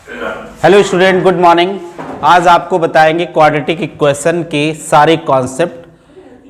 Hello student, good morning. आज आपको बताएंगे क्वाड्रेटिक इक्वेशन के सारे कॉन्सेप्ट।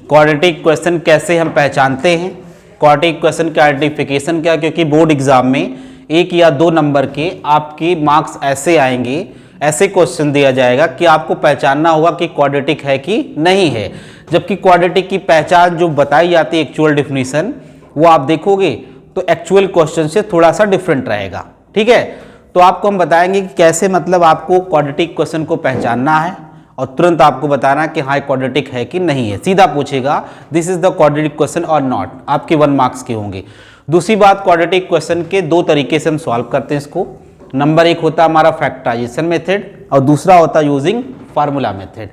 क्वाड्रेटिक इक्वेशन कैसे हम पहचानते हैं, क्वाड्रेटिक इक्वेशन का आइडेंटिफिकेशन क्या, क्योंकि बोर्ड एग्जाम में 1 या 2 नंबर के आपके मार्क्स ऐसे आएंगे, ऐसे क्वेश्चन दिया जाएगा कि आपको पहचानना होगा कि क्वाड्रेटिक है कि नहीं है। जबकि क्वाड्रेटिक की पहचान जो बताई जाती है एक्चुअल डेफिनेशन, वो आप देखोगे तो एक्चुअल क्वेश्चन से थोड़ा सा डिफरेंट रहेगा। ठीक है, तो आपको हम बताएंगे कि कैसे मतलब आपको क्वाड्रेटिक क्वेश्चन को पहचानना है और तुरंत आपको बताना कि हाँ क्वाड्रेटिक है कि नहीं है। सीधा पूछेगा this is the quadratic question और नॉट, आपके 1 मार्क्स के होंगे। दूसरी बात, क्वाड्रेटिक क्वेश्चन के 2 तरीके से हम सॉल्व करते हैं इसको। नंबर 1 होता है हमारा फैक्टराइजेशन मेथड और दूसरा होता है यूजिंग फार्मूला मेथड।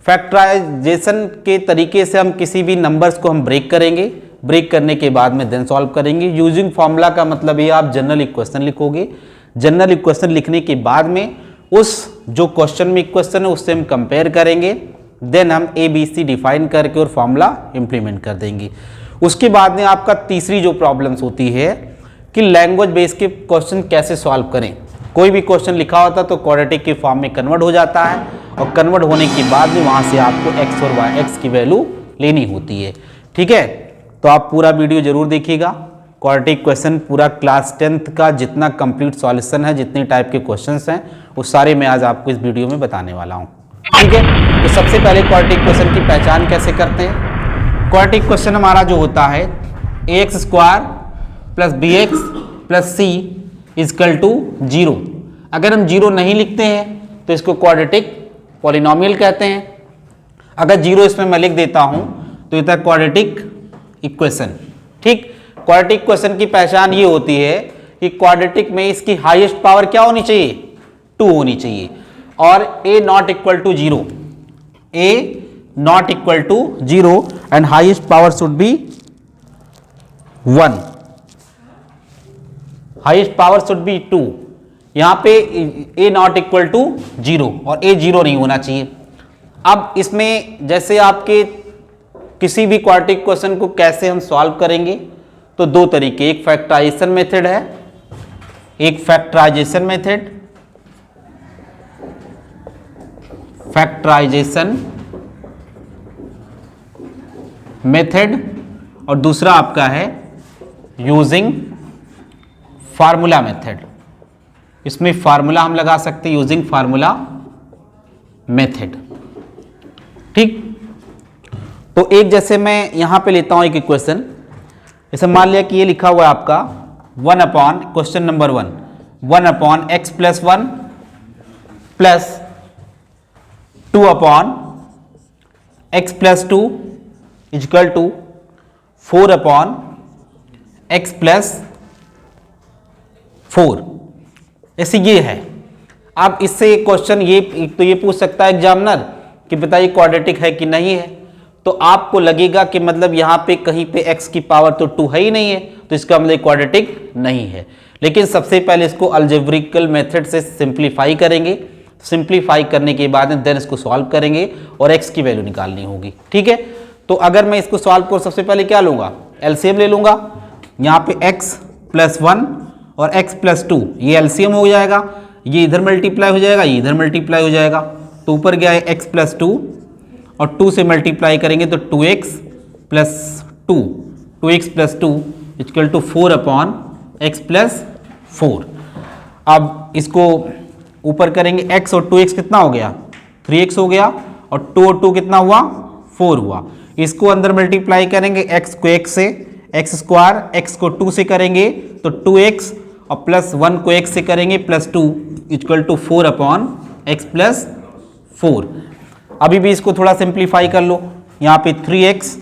फैक्टराइजेशन के तरीके से हम किसी भी नंबर्स को हम ब्रेक करेंगे, ब्रेक करने के बाद में देन सॉल्व करेंगे। यूजिंग फार्मूला का मतलब ये आप जनरल इक्वेशन लिखोगे, जनरल इक्वेशन लिखने के बाद में उस जो क्वेश्चन में इक्वेशन है उससे हम कंपेयर करेंगे, देन हम ABC डिफाइन करके और फॉर्मूला इंप्लीमेंट कर देंगे। उसके बाद में आपका तीसरी जो प्रॉब्लम्स होती है कि लैंग्वेज बेस के क्वेश्चन कैसे सॉल्व करें। कोई भी क्वेश्चन लिखा होता तो क्वाड्रेटिक के फॉर्म में कन्वर्ट हो जाता है और कन्वर्ट होने के बाद में वहां से आपको x और x की वैल्यू लेनी होती है। ठीक है, तो आप पूरा वीडियो जरूर देखिएगा। क्वाड्रेटिक क्वेश्चन पूरा क्लास 10th का जितना कंप्लीट सॉल्यूशन है, जितने टाइप के क्वेश्चंस हैं, वो सारे मैं आज आपको इस वीडियो में बताने वाला हूं। ठीक है, तो सबसे पहले क्वाड्रेटिक क्वेश्चन की पहचान कैसे करते हैं। क्वाड्रेटिक क्वेश्चन हमारा जो होता है ax² + bx + c = 0। अगर हम 0 नहीं लिखते हैं तो इसको क्वाड्रेटिक पॉलिनोमियल कहते हैं। अगर 0 इसमें मैं लिख देता हूं तो ये था क्वाड्रेटिक इक्वेशन। ठीक, क्वाड्रेटिक क्वेश्चन की पहचान ये होती है कि क्वाड्रेटिक में इसकी हाईएस्ट पावर क्या होनी चाहिए, 2 होनी चाहिए और a not equal to 0, a not equal to 0 and highest power should be 1, highest power should be 2। यहां पे a not equal to 0 और a 0 नहीं होना चाहिए। अब इसमें जैसे आपके किसी भी क्वाड्रेटिक क्वेश्चन को कैसे हम सॉल्व करेंगे, तो 2 तरीके, एक फैक्टराइजेशन मेथड है, एक फैक्टराइजेशन मेथड, फैक्टराइजेशन मेथड और दूसरा आपका है यूजिंग फार्मूला मेथड। इसमें फार्मूला हम लगा सकते हैं यूजिंग फार्मूला मेथड। ठीक, तो एक जैसे मैं यहां पे लेता हूं एक इक्वेशन, जैसे मान लिया कि ये लिखा हुआ है आपका 1 upon question number 1 1 upon x + 1 plus 2 upon x + 2 = 4 upon x + 4। ऐसे ये है। अब इससे क्वेश्चन ये तो ये पूछ सकता है एग्जामिनर कि बताइए क्वाड्रेटिक है कि नहीं है। तो आपको लगेगा कि मतलब यहाँ पे कहीं पे x की पावर तो 2 है ही नहीं है, तो इसका मतलब क्वाड्रेटिक नहीं है। लेकिन सबसे पहले इसको अलजेब्रिकल मेथड से सिंप्लीफाई करेंगे, सिंप्लीफाई करने के बाद देन इसको सॉल्व करेंगे और x की वैल्यू निकालनी होगी। ठीक है, तो अगर मैं इसको सॉल्व करूँ सबसे पहले क्या लूंगा, एलसीएम ले लूंगा। यहाँ पे x + 1 और x + 2 ये एलसीएम हो जाएगा, ये इधर मल्टीप्लाई हो जाएगा, ये इधर मल्टीप्लाई हो जाएगा। तो ऊपर गया है x + 2 और 2 से मल्टीप्लाई करेंगे तो 2x + 2 2x + 2 = 4 अपॉन x + 4। अब इसको ऊपर करेंगे, x और 2x कितना हो गया, 3x हो गया और 2 और 2 कितना हुआ, 4 हुआ। इसको अंदर मल्टीप्लाई करेंगे, x को x से, x² x को 2 से करेंगे तो 2x और +1 को x से करेंगे +2 = 4 अपॉन x + 4। अभी भी इसको थोड़ा सिंप्लीफाई कर लो, यहाँ पे 3x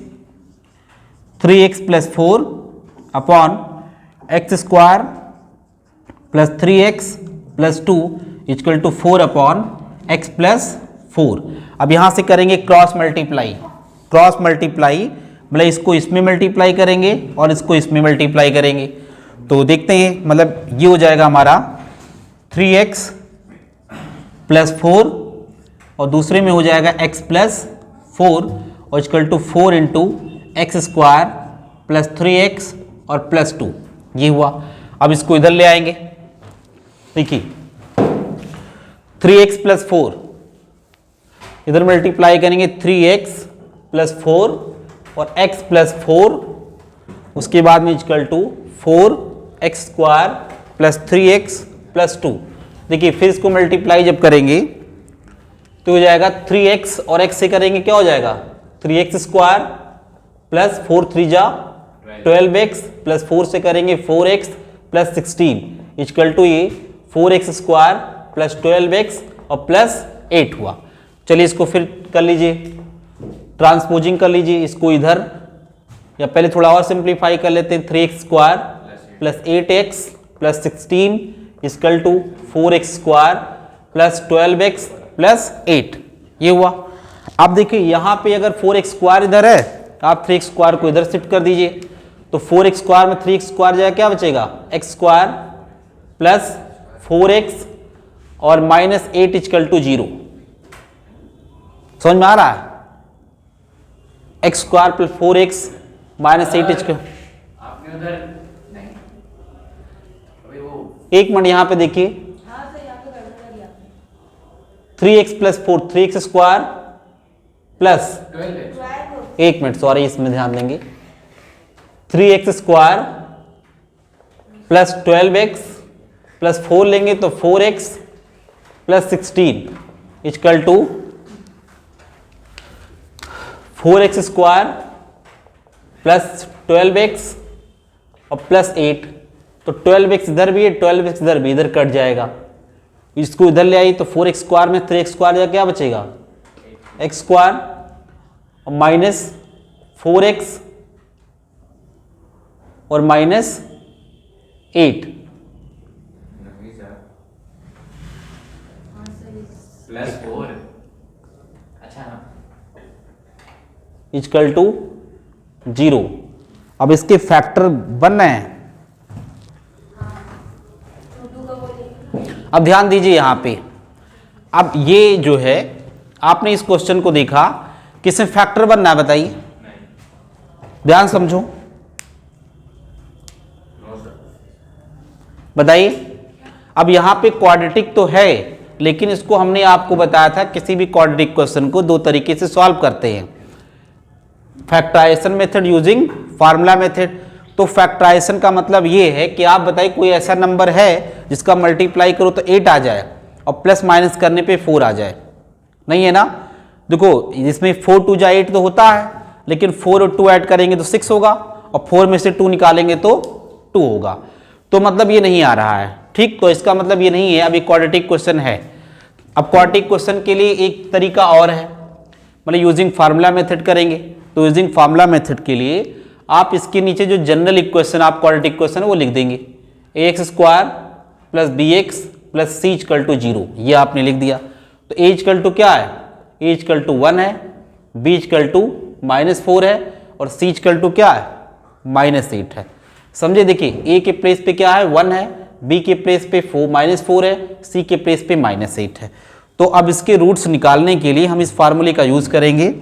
+ 4 upon x² + 3x + 2 = 4 upon x + 4। अब यहाँ से करेंगे क्रॉस मल्टीप्लाई, क्रॉस मल्टीप्लाई मतलब इसको इसमें मल्टीप्लाई करेंगे और इसको इसमें मल्टीप्लाई करेंगे। तो देखते हैं, मतलब ये हो जाएगा हमारा 3x + 4 और दूसरे में हो जाएगा x + 4 और = 4 × x² + 3x और +2 ये हुआ। अब इसको इधर ले आएंगे, देखिए 3x प्लस 4, इधर मल्टीप्लाई करेंगे 3x प्लस 4 और x प्लस 4, उसके बाद में equal to 4x square plus 3x plus 2। देखिए फिर इसको मल्टीप्लाई जब करेंगे तो हो जाएगा 3x और x से करेंगे क्या हो जाएगा 3x स्क्वायर प्लस 4 3 जा 12x प्लस 4 से करेंगे 4x प्लस 16 इक्वल टू ये 4x स्क्वायर प्लस 12x और प्लस 8 हुआ। चलिए इसको फिर कर लीजिए, ट्रांसपोजिंग कर लीजिए इसको इधर, या पहले थोड़ा और सिंप्लीफाई कर लेते हैं। 3x square plus 8x plus 16 equal to 4x square plus 12x plus 8, ये हुआ। अब देखिए यहाँ पे अगर 4x स्क्वायर इधर है, आप 3x स्क्वायर को इधर शिफ्ट कर दीजिए, तो 4x स्क्वायर में 3x स्क्वायर जाएगा, क्या बचेगा x स्क्वायर प्लस 4x और माइनस 8 इक्वल टू 0। समझ में आ रहा है? x square plus 4x minus 8 equal, आपने उधर नहीं अभी वो एक मिनट यहाँ पे देखिए 3x plus 4 3x square plus 12 एक मिनट सॉरी इसमें ध्यान देंगे 3x square plus 12x plus 4 लेंगे तो 4x plus 16 equal to 4x square plus 12x और प्लस 8, तो 12x इधर भी है 12x इधर भी, इधर कट जाएगा, इसको इधर ले आई तो 4x स्क्वायर में 3x स्क्वायर जाएगा, क्या बचेगा x स्क्वायर और माइनस 4x और माइनस 8 प्लस 4। अच्छा इक्वल टू 0। अब इसके फैक्टर बन रहे हैं। अब ध्यान दीजिए यहाँ पे, अब ये जो है आपने इस क्वेश्चन को देखा, किसमें फैक्टर बनना है बताइए, ध्यान समझो बताइए। अब यहाँ पे क्वाड्रेटिक तो है, लेकिन इसको हमने आपको बताया था किसी भी क्वाड्रेटिक क्वेश्चन को दो तरीके से सॉल्व करते हैं, factorisation method using formula method. तो फैक्टराइजेशन का मतलब ये है कि आप बताइए कोई ऐसा नंबर है जिसका मल्टीप्लाई करो तो 8 आ जाए और प्लस माइनस करने पे 4 आ जाए, नहीं है ना। देखो इसमें 4 2 जा 8 तो होता है, लेकिन 4 और 2 ऐड करेंगे तो 6 होगा और 4 में से 2 निकालेंगे तो 2 होगा, तो मतलब ये नहीं आ रहा है, ठीक। तो इसका मतलब ये नहीं है, अभी क्वाड्रेटिक क्वेश्चन है। अब क्वाड्रेटिक क्वेश्चन के लिए एक तरीका और है, मतलब यूजिंग फार्मूला मेथड करेंगे। तो यूजिंग फार्मूला मेथड के लिए आप इसके नीचे जो जनरल इक्वेशन आप क्वाड्रेटिक क्वेश्चन है वो लिख देंगे, ax square plus bx plus c equal to 0, ये आपने लिख दिया। तो a इक्वल टू क्या है, a इक्वल टू 1 है, b इक्वल टू -4 है और c इक्वल टू क्या है -8 है। समझे? देखिए a के प्लेस पे क्या है 1 है, b के प्लेस पे -4 है, c के प्लेस पे -8 है। तो अब इसके रूट्स निकालने के लिए हम इस फार्मूले का यूज करेंगे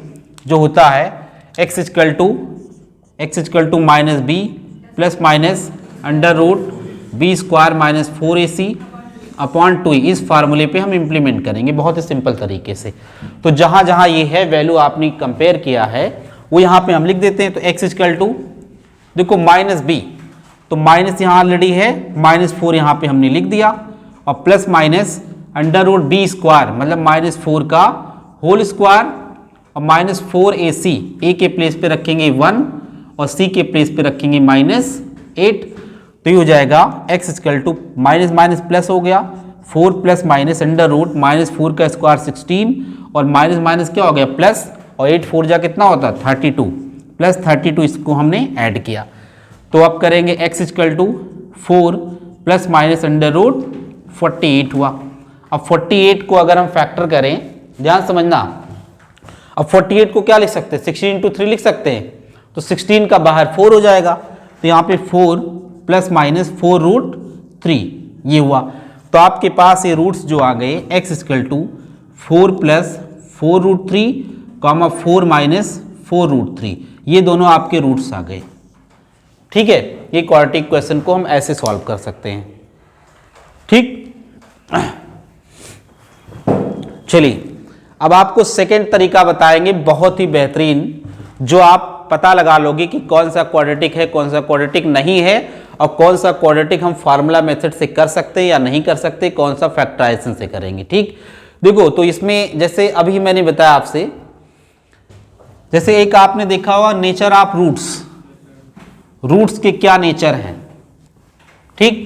जो होता है x equal to minus B plus minus under root B square minus 4ac upon 2। इस फार्मूले पे हम इंप्लीमेंट करेंगे बहुत ही सिंपल तरीके से। तो जहां जहां ये है वैल्यू आपने कंपेयर किया है वो यहाँ पे हम लिख देते हैं। तो x इक्वल टू देखो माइनस बी, तो माइनस यहाँ ऑलरेडी है, -4 यहाँ पे हमने लिख दिया और plus minus under root B square मतलब -4 का होल स्क्वायर और -4ac, a के प्लेस पे रखेंगे 1 और c के प्लेस पे रखेंगे -8। तो ये हो जाएगा x equal to minus minus plus हो गया 4 प्लस माइनस अंडर रूट -4 का स्क्वायर 16 और माइनस माइनस क्या हो गया प्लस, और 8 4 जा कितना होता है 32 प्लस 32, इसको हमने ऐड किया। तो अब करेंगे x equal to 4 plus minus under root 48 हुआ। अब 48 को अगर हम फैक्टर करें, ध्यान समझना, अब 48 को क्या लिख सकते हैं 16 इंटू 3 लिख सकते हैं, तो 16 का बाहर 4 हो जाएगा, तो यहाँ पे 4 प्लस माइनस 4 रूट 3 ये हुआ। तो आपके पास ये रूट्स जो आ गए x equal to 4 plus 4 root 3 comma 4 minus 4 root 3, ये दोनों आपके रूट्स आ गए। ठीक है, ये क्वाड्रेटिक क्वेश्चन को हम ऐसे सॉल्व कर सकते हैं। ठीक, चलिए अब आपको सेकेंड तरीका बताएंगे, बहुत ही बेहतरीन, जो आप पता लगा लोगे कि कौन सा क्वाड्रेटिक है, कौन सा क्वाड्रेटिक नहीं है, और कौन सा क्वाड्रेटिक हम फार्मूला मेथड से कर सकते हैं या नहीं कर सकते, कौन सा फैक्टराइजेशन से करेंगे। ठीक, देखो तो इसमें जैसे अभी मैंने बताया आपसे, जैसे एक आपने देखा हुआ नेचर ऑफ रूट्स, रूट्स के क्या नेचर हैं। ठीक,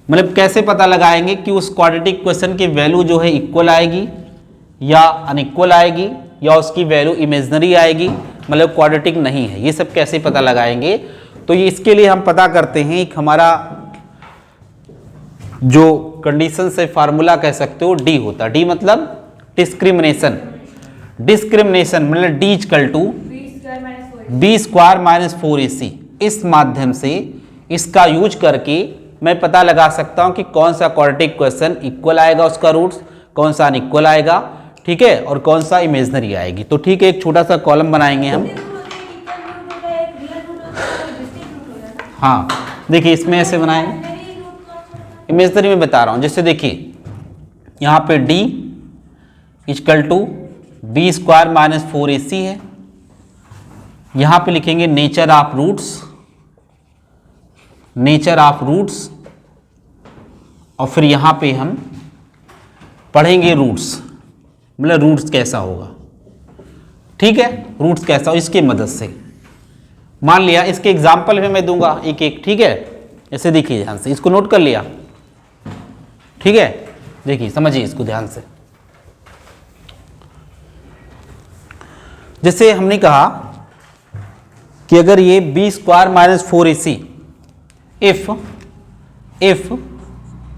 मतलब कैसे पता लगाएंगे कि उस क्वाड्रेटिक इक्वेशन की वैल्यू जो है इक्वल आएगी या अनइक्वल आएगी या उसकी वैल्यू इमेजिनरी आएगी, मतलब क्वाड्रेटिक नहीं है, ये सब कैसे पता लगाएंगे। तो ये इसके लिए हम पता करते हैं, एक हमारा जो कंडीशन से फार्मूला कह सकते हो डी होता है। डी मतलब डिस्क्रिमिनेशन, डिस्क्रिमिनेशन मतलब D equal to B square minus 4ac। इस माध्यम से इसका यूज करके मैं पता लगा सकता हूं कि कौन सा क्वाड्रेटिक इक्वेशन इक्वल आएगा उसका रूट्स, कौन सा अनइक्वल आएगा, ठीक है, और कौन सा इमेजिनरी आएगी। तो ठीक है, एक छोटा सा कॉलम बनाएंगे हम। हाँ देखिए इसमें ऐसे बनाएंगे, इमेजिनरी में बता रहा हूं। जैसे देखिए यहाँ पे d equal to B square minus 4ac है, यहाँ पे लिखेंगे nature of roots, nature of roots, और फिर यहाँ पे हम पढ़ेंगे रूट्स, मतलब रूट्स कैसा होगा। ठीक है, रूट्स कैसा हो इसके मदद से। मान लिया इसके एग्जाम्पल में मैं दूंगा एक एक, ठीक है, ऐसे देखिए ध्यान से, इसको नोट कर लिया, ठीक है, देखिए समझिए इसको ध्यान से। जैसे हमने कहा कि अगर ये B square minus 4ac, if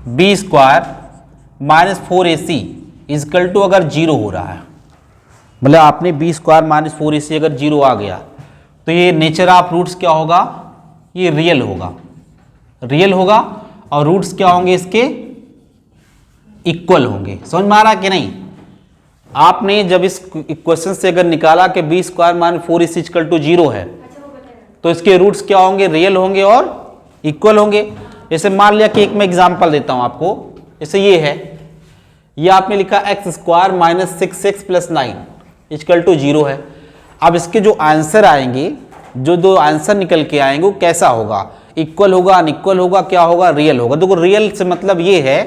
B square minus 4ac equal to अगर जीरो हो रहा है, मतलब आपने बी स्क्वायर माइनस 4ac अगर जीरो आ गया, तो ये नेचर ऑफ रूट्स क्या होगा, ये रियल होगा, रियल होगा, और रूट्स क्या होंगे इसके, इक्वल होंगे। समझ में आ रहा कि नहीं? आपने जब इस इक्वेशन से अगर निकाला कि B square minus 4ac equal to zero है, तो इसके रूट्स क्या होंगे, रियल होंगे और इक्वल होंगे। जैसे मान लिया कि एक मैं एग्जांपल देता हूं आपको, जैसे ये है, ये आपने लिखा X square minus 6x plus 9 equal to zero है। अब इसके जो आंसर आएंगे, जो दो आंसर निकल के आएंगे, वो कैसा होगा, इक्वल होगा, अनइक्वल होगा, क्या होगा, रियल होगा। देखो रियल से मतलब ये है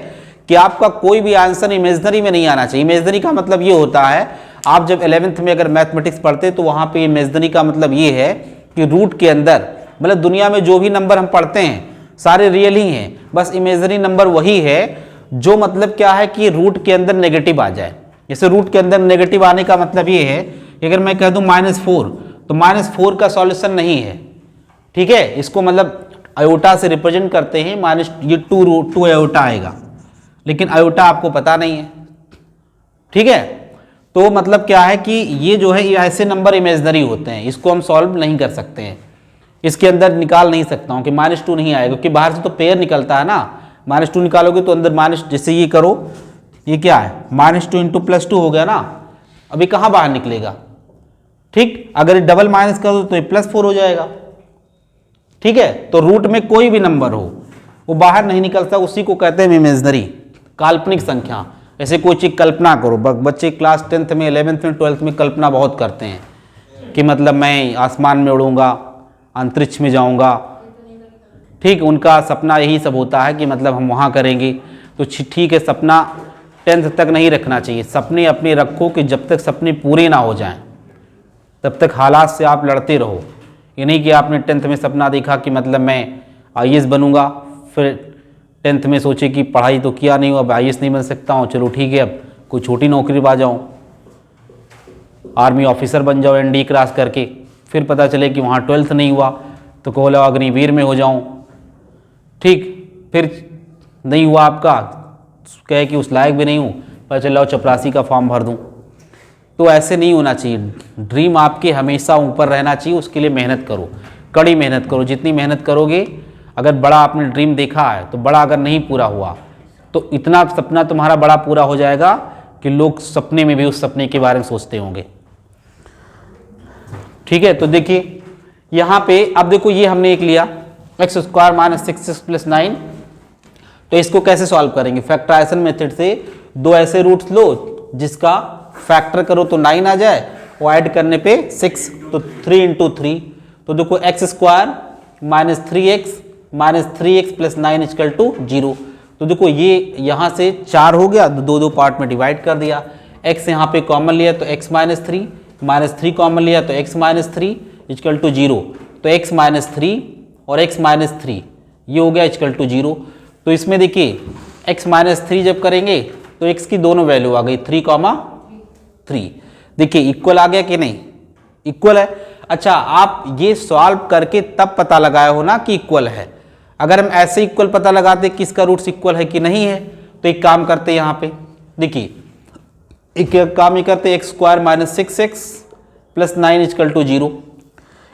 कि आपका कोई भी आंसर इमेजिनरी में नहीं आना चाहिए। इमेजिनरी का मतलब ये होता है, आप जब 11th में अगर मैथमेटिक्स पढ़ते तो वहाँ पे इमेजिनरी का मतलब ये है कि रूट के अंदर, मतलब दुनिया में जो भी नंबर हम पढ़ते हैं सारे रियल ही हैं, बस इमेजिनरी नंबर वही है जो मतलब क्या है कि रूट के अंदर नेगेटिव आ जाए। जैसे रूट के अंदर नेगेटिव आने का मतलब ये है कि अगर मैं कह दूं -4, तो -4 का सॉल्यूशन नहीं है, ठीक है, इसको मतलब आयोटा से रिप्रेजेंट करते हैं, माइनस ये 2 आयोटा आएगा, लेकिन आयोटा आपको पता नहीं है, ठीक है। तो मतलब क्या है कि ये जो है ये ऐसे नंबर इमेजिनरी होते हैं, इसको हम सॉल्व नहीं कर सकते हैं, इसके अंदर निकाल नहीं सकता हूँ कि -2 नहीं आएगा, क्योंकि बाहर से तो पेयर निकलता है ना, -2 निकालोगे तो अंदर माइनस, जैसे ये करो, ये क्या है, -2 इंटू +2 हो गया ना, अभी कहाँ बाहर निकलेगा, ठीक। अगर ये डबल माइनस कर दो तो ये +4 हो जाएगा, ठीक है। तो रूट में कोई भी नंबर हो वो बाहर नहीं निकलता, उसी को कहते हैं इमेजिनरी, काल्पनिक संख्या। ऐसे कोई चीज़ कल्पना करो, बच्चे क्लास 10th में, 11th में, 12th में कल्पना बहुत करते हैं कि मतलब मैं आसमान में उड़ूंगा, अंतरिक्ष में जाऊंगा, ठीक, उनका सपना यही सब होता है कि मतलब हम वहाँ करेंगे। तो ठीक है, सपना 10th तक नहीं रखना चाहिए, सपने अपने रखो कि जब तक सपने पूरे ना हो जाएं तब तक हालात से आप लड़ते रहो। ये नहीं कि आपने 10th में सपना देखा कि मतलब मैं IAS बनूंगा, फिर 10th में सोचे कि पढ़ाई तो किया नहीं हुआ, अब IAS नहीं बन सकता हूँ, चलो ठीक है अब कोई छोटी नौकरी पा जाऊँ, आर्मी ऑफिसर बन जाओ ND क्रॉस करके, फिर पता चले कि वहाँ 12th नहीं हुआ तो कहो अग्निवीर में हो जाऊँ, ठीक, फिर नहीं हुआ आपका, कहे कि उस लायक भी नहीं हूँ, पता चला चपरासी का फॉर्म भर दूँ। तो ऐसे नहीं होना चाहिए, ड्रीम आपके हमेशा ऊपर रहना चाहिए, उसके लिए मेहनत करो, कड़ी मेहनत करो। जितनी मेहनत करोगे, अगर बड़ा आपने ड्रीम देखा है तो बड़ा अगर नहीं पूरा हुआ तो इतना सपना तुम्हारा बड़ा पूरा हो जाएगा कि लोग सपने में भी उस सपने के बारे में सोचते होंगे, ठीक है। तो देखिए यहाँ पे अब देखो, ये हमने एक लिया x square minus 6x plus 9, तो इसको कैसे सॉल्व करेंगे, फैक्टराइजेशन मेथड से दो ऐसे रूट्स लो जिसका फैक्टर करो तो 9 आ जाए और ऐड करने पे 6, तो 3 इंटू 3, तो देखो X square minus 3x plus 9 equal to 0। तो देखो ये यहाँ से 4 हो गया, दो दो पार्ट में डिवाइड कर दिया। x यहाँ पे कॉमन लिया तो x माइनस 3 कॉमन लिया तो x माइनस 3 इक्वल टू 0। तो x माइनस 3 और x माइनस 3 ये हो गया इक्वल टू 0। तो इसमें देखिए x माइनस 3 जब करेंगे तो x की दोनों वैल्यू आ गई 3,3। देखिए इक्वल आ गया कि नहीं, इक्वल है। अच्छा, आप ये सॉल्व करके तब पता लगाया हो ना कि इक्वल है। अगर हम ऐसे इक्वल पता लगाते कि इसका रूट्स इक्वल है कि नहीं है, तो एक काम करते यहाँ पे, देखिए एक काम ये करते, X square minus 6x plus 9 equal to 0।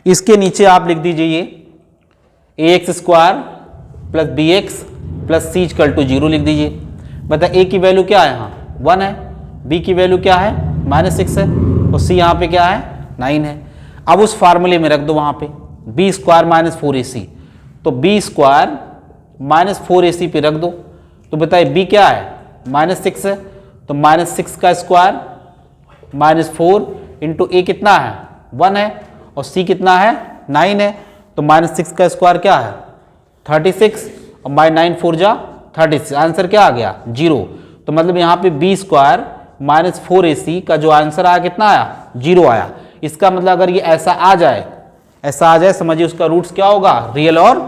इसके नीचे आप लिख दीजिए ये ax square plus bx plus c equal to 0 लिख दीजिए। बता a की वैल्यू क्या है, यहाँ 1 है, b की वैल्यू क्या है -6 है, और c यहाँ पे क्या है 9 है। अब उस फार्मूले में रख दो वहाँ पे b स्क्वायर माइनस 4ac, तो b स्क्वायर माइनस 4ac पे रख दो। तो बताइए b क्या है -6 है, तो -6 का स्क्वायर -4 इंटू a कितना है 1 है, और c कितना है 9 है। तो -6 का स्क्वायर क्या है 36, और बाई 9 4 जा 36, आंसर क्या आ गया 0। तो मतलब यहाँ पे b स्क्वायर माइनस 4ac का जो आंसर आया कितना आया 0 आया। इसका मतलब अगर ये ऐसा आ जाए समझिए उसका रूट्स क्या होगा रियल और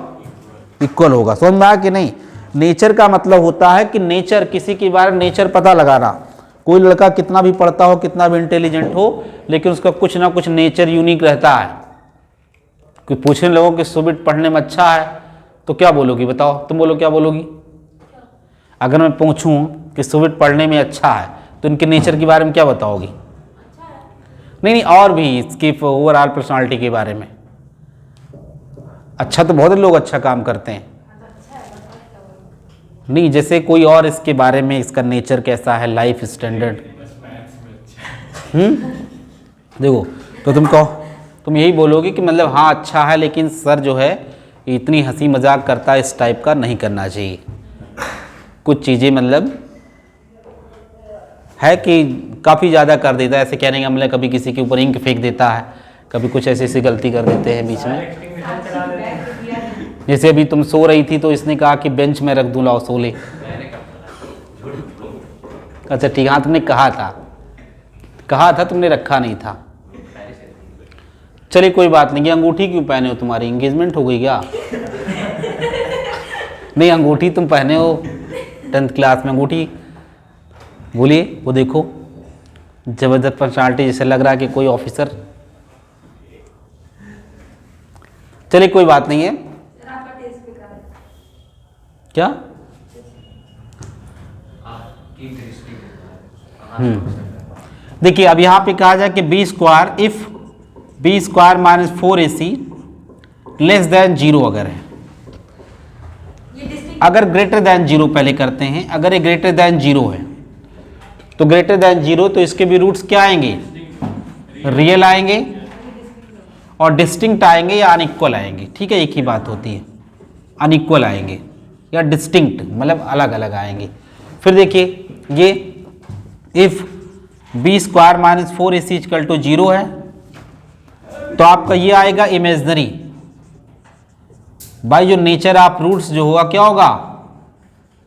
इक्वल होगा। समझ में आया कि नहीं। नेचर का मतलब होता है कि नेचर, किसी के बारे में नेचर पता लगाना। कोई लड़का कितना भी पढ़ता हो, कितना भी इंटेलिजेंट हो, लेकिन उसका कुछ ना कुछ नेचर यूनिक रहता है। कोई पूछने लोगों कि सुबिट पढ़ने में अच्छा है तो क्या बोलोगी, बताओ तुम बोलो क्या बोलोगी। अगर मैं पूछूं कि सुबिट पढ़ने में अच्छा है तो इनके नेचर के बारे में क्या बताओगी। नहीं, और भी इसकी ओवरऑल पर्सनालिटी के बारे में। अच्छा तो बहुत लोग अच्छा काम करते हैं, नहीं जैसे कोई और इसके बारे में, इसका नेचर कैसा है, लाइफ स्टैंडर्ड। देखो तो तुम कहो, तुम यही बोलोगे कि मतलब हाँ अच्छा है, लेकिन सर जो है इतनी हंसी मजाक करता है, इस टाइप का नहीं करना चाहिए। कुछ चीज़ें मतलब है कि काफ़ी ज़्यादा कर देता है, ऐसे कहने का मतलब कभी किसी के ऊपर इंक फेंक देता है, कभी कुछ ऐसी ऐसी गलती कर देते हैं बीच में। जैसे अभी तुम सो रही थी तो इसने कहा कि बेंच में रख दूँ, लाओ सो ले। अच्छा ठीक, हाँ तुमने कहा था तुमने रखा नहीं था। चलिए कोई बात नहीं। ये अंगूठी क्यों पहने हो, तुम्हारी एंगेजमेंट हो गई क्या। नहीं अंगूठी तुम पहने हो 10th क्लास में अंगूठी, बोलिए वो देखो जबरदस्त पर्सनालिटी, जैसे लग रहा है कि कोई ऑफिसर। चलिए कोई बात नहीं है। क्या देखिए अब यहां पे कहा जाए कि B square if B square minus 4ac less than 0 अगर है, अगर ग्रेटर देन 0 पहले करते हैं, अगर ये ग्रेटर देन 0 है तो ग्रेटर देन 0 तो इसके भी रूट्स क्या आएंगे रियल आएंगे, और डिस्टिंक्ट आएंगे या अनइक्वल आएंगे। ठीक है, एक ही बात होती है, अनइक्वल आएंगे या डिस्टिंक्ट मतलब अलग अलग आएंगे। फिर देखिए ये if B square minus 4ac equal to 0 है तो आपका ये आएगा इमेजनरी। बाय जो नेचर ऑफ रूट्स जो होगा क्या होगा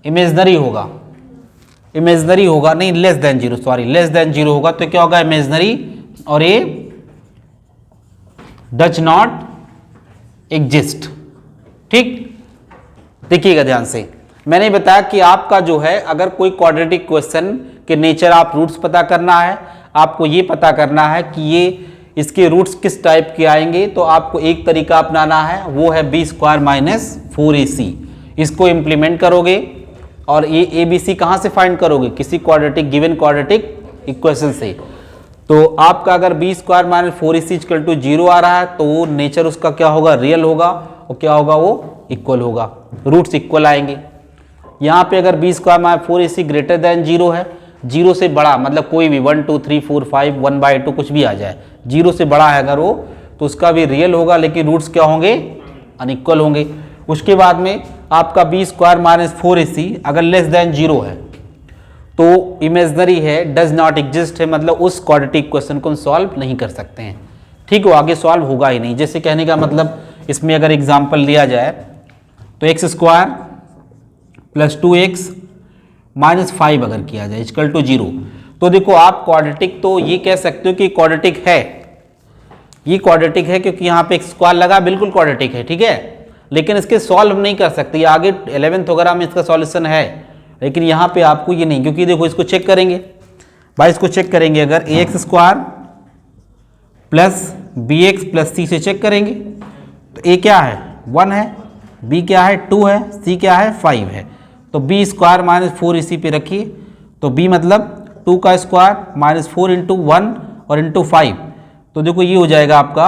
इमेजनरी होगा, इमेजनरी होगा नहीं less than 0, sorry less than 0 होगा तो क्या होगा इमेजनरी, और ये डज नॉट एग्जिस्ट। ठीक, देखिएगा ध्यान से, मैंने बताया कि आपका जो है अगर कोई क्वाड्रेटिक क्वेश्चन के नेचर ऑफ रूट्स पता करना है, आपको ये पता करना है कि ये इसके रूट्स किस टाइप के आएंगे, तो आपको एक तरीका अपनाना है, वो है बी स्क्वायर माइनस 4ac। इसको इम्प्लीमेंट करोगे और ये ए बी सी कहाँ से फाइंड करोगे, किसी क्वाड्रेटिक गिवन क्वाड्रेटिक इक्वेशन से। तो आपका अगर B square minus 4ac equal to 0 आ रहा है तो वो नेचर उसका क्या होगा रियल होगा, और क्या होगा वो इक्वल होगा, रूट्स इक्वल आएंगे। यहाँ पे अगर B square minus 4ac greater than 0 है, 0 से बड़ा मतलब कोई भी 1 2 3 4 5 1/2 कुछ भी आ जाए, 0 से बड़ा है अगर वो, तो उसका भी रियल होगा, लेकिन रूट्स क्या होंगे अनइक्वल होंगे। उसके बाद में आपका बी स्क्वायर माइनस 4ac अगर लेस देन 0 है तो इमेजनरी है, डज नॉट एग्जिस्ट है, मतलब उस क्वाड्रेटिक इक्वेशन को हम सॉल्व नहीं कर सकते हैं। ठीक है, आगे सॉल्व होगा ही नहीं। जैसे कहने का मतलब इसमें अगर एग्जाम्पल लिया जाए तो x square plus 2x minus 5 अगर किया जाए इक्वल टू 0, तो देखो आप क्वाड्रेटिक तो ये कह सकते हो कि क्वाड्रेटिक है, ये क्वाड्रेटिक है क्योंकि यहाँ पे एक्स स्क्वायर लगा, बिल्कुल क्वाड्रेटिक है, ठीक है। लेकिन इसके सॉल्व हम नहीं कर सकते, ये आगे 11th वगैरह में इसका सॉल्यूशन है, लेकिन यहाँ पे आपको ये नहीं, क्योंकि देखो इसको चेक करेंगे भाई, इसको चेक करेंगे अगर A X square plus B X plus C से चेक करेंगे तो ए क्या है 1 है, बी क्या है 2 है, सी क्या है 5 है, तो बी स्क्वायर माइनस 4 इसी पे रखिए, तो बी मतलब 2 का स्क्वायर माइनस 4 इंटू 1 और इंटू 5, तो देखो ये हो जाएगा आपका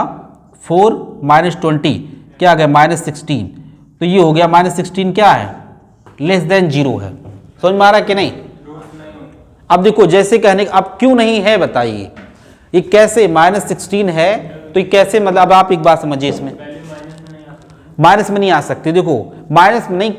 4 माइनस 20 क्या आ गया माइनस 16, तो ये हो गया माइनस 16 क्या है लेस देन 0 है। समझ में आ रहा कि नहीं? अब देखो जैसे कहने अब क्यों नहीं है बताइए, ये कैसे माइनस 16 है तो ये कैसे, मतलब आप एक बात समझिए, इसमें माइनस में नहीं आ सकते। देखो माइनस में नहीं